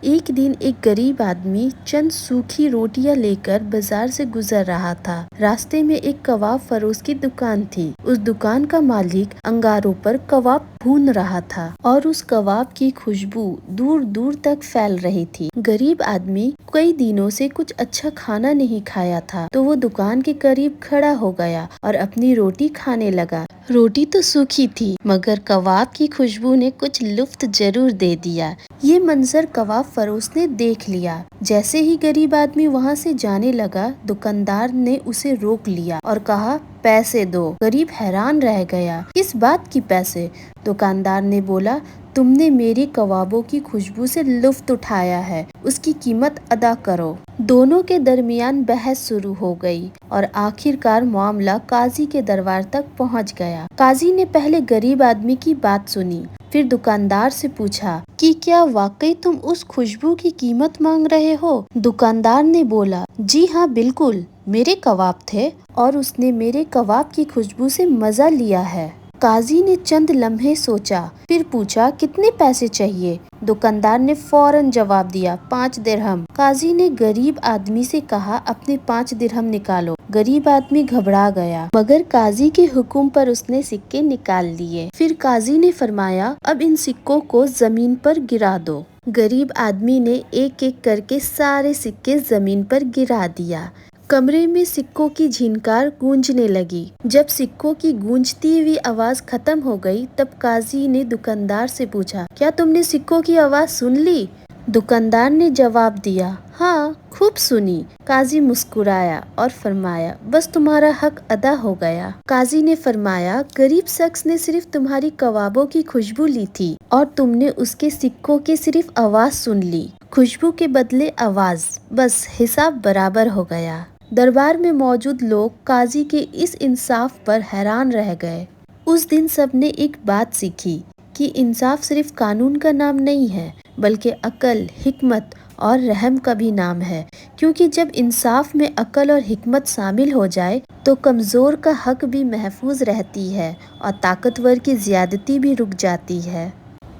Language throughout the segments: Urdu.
ایک دن ایک غریب آدمی چند سوکھی روٹیاں لے کر بازار سے گزر رہا تھا۔ راستے میں ایک کباب فروش کی دکان تھی۔ اس دکان کا مالک انگاروں پر کباب بھون رہا تھا اور اس کباب کی خوشبو دور دور تک پھیل رہی تھی۔ غریب آدمی کئی دنوں سے کچھ اچھا کھانا نہیں کھایا تھا تو وہ دکان کے قریب کھڑا ہو گیا اور اپنی روٹی کھانے لگا۔ روٹی تو سوکھی تھی مگر کباب کی خوشبو نے کچھ لطف ضرور دے دیا۔ یہ منظر کباب فروش نے دیکھ لیا۔ جیسے ہی غریب آدمی وہاں سے جانے لگا، دکاندار نے اسے روک لیا اور کہا، پیسے دو۔ غریب حیران رہ گیا، کس بات کی پیسے؟ دکاندار نے بولا، تم نے میری کبابوں کی خوشبو سے لطف اٹھایا ہے، اس کی قیمت ادا کرو۔ دونوں کے درمیان بحث شروع ہو گئی اور آخر کار معاملہ قاضی کے دربار تک پہنچ گیا۔ قاضی نے پہلے غریب آدمی کی بات سنی، پھر دکاندار سے پوچھا کہ کیا واقعی تم اس خوشبو کی قیمت مانگ رہے ہو؟ دکاندار نے بولا، جی ہاں بالکل، میرے کباب تھے اور اس نے میرے کباب کی خوشبو سے مزہ لیا ہے۔ قاضی نے چند لمحے سوچا، پھر پوچھا، کتنے پیسے چاہیے؟ دکاندار نے فوراً جواب دیا، 5 درہم۔ قاضی نے غریب آدمی سے کہا، اپنے 5 درہم نکالو۔ غریب آدمی گھبرا گیا مگر قاضی کے حکم پر اس نے سکے نکال لیے۔ پھر قاضی نے فرمایا، اب ان سکوں کو زمین پر گرا دو۔ غریب آدمی نے ایک ایک کر کے سارے سکے زمین پر گرا دیا۔ کمرے میں سکوں کی جھنکار گونجنے لگی۔ جب سکوں کی گونجتی ہوئی آواز ختم ہو گئی تب قاضی نے دکاندار سے پوچھا، کیا تم نے سکوں کی آواز سن لی؟ دکاندار نے جواب دیا، ہاں خوب سنی۔ قاضی مسکرایا اور فرمایا، بس تمہارا حق ادا ہو گیا۔ قاضی نے فرمایا، غریب شخص نے صرف تمہاری کبابوں کی خوشبو لی تھی اور تم نے اس کے سکوں کی صرف آواز سن لی۔ خوشبو کے بدلے آواز، بس حساب برابر ہو گیا۔ دربار میں موجود لوگ قاضی کے اس انصاف پر حیران رہ گئے۔ اس دن سب نے ایک بات سیکھی کہ انصاف صرف قانون کا نام نہیں ہے بلکہ عقل، حکمت اور رحم کا بھی نام ہے، کیونکہ جب انصاف میں عقل اور حکمت شامل ہو جائے تو کمزور کا حق بھی محفوظ رہتی ہے اور طاقتور کی زیادتی بھی رک جاتی ہے۔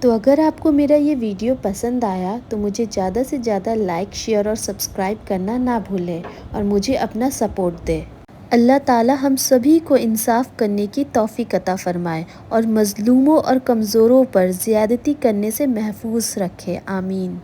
تو اگر آپ کو میرا یہ ویڈیو پسند آیا تو مجھے زیادہ سے زیادہ لائک، شیئر اور سبسکرائب کرنا نہ بھولیں اور مجھے اپنا سپورٹ دیں۔ اللہ تعالی ہم سبھی کو انصاف کرنے کی توفیق عطا فرمائے اور مظلوموں اور کمزوروں پر زیادتی کرنے سے محفوظ رکھے، آمین۔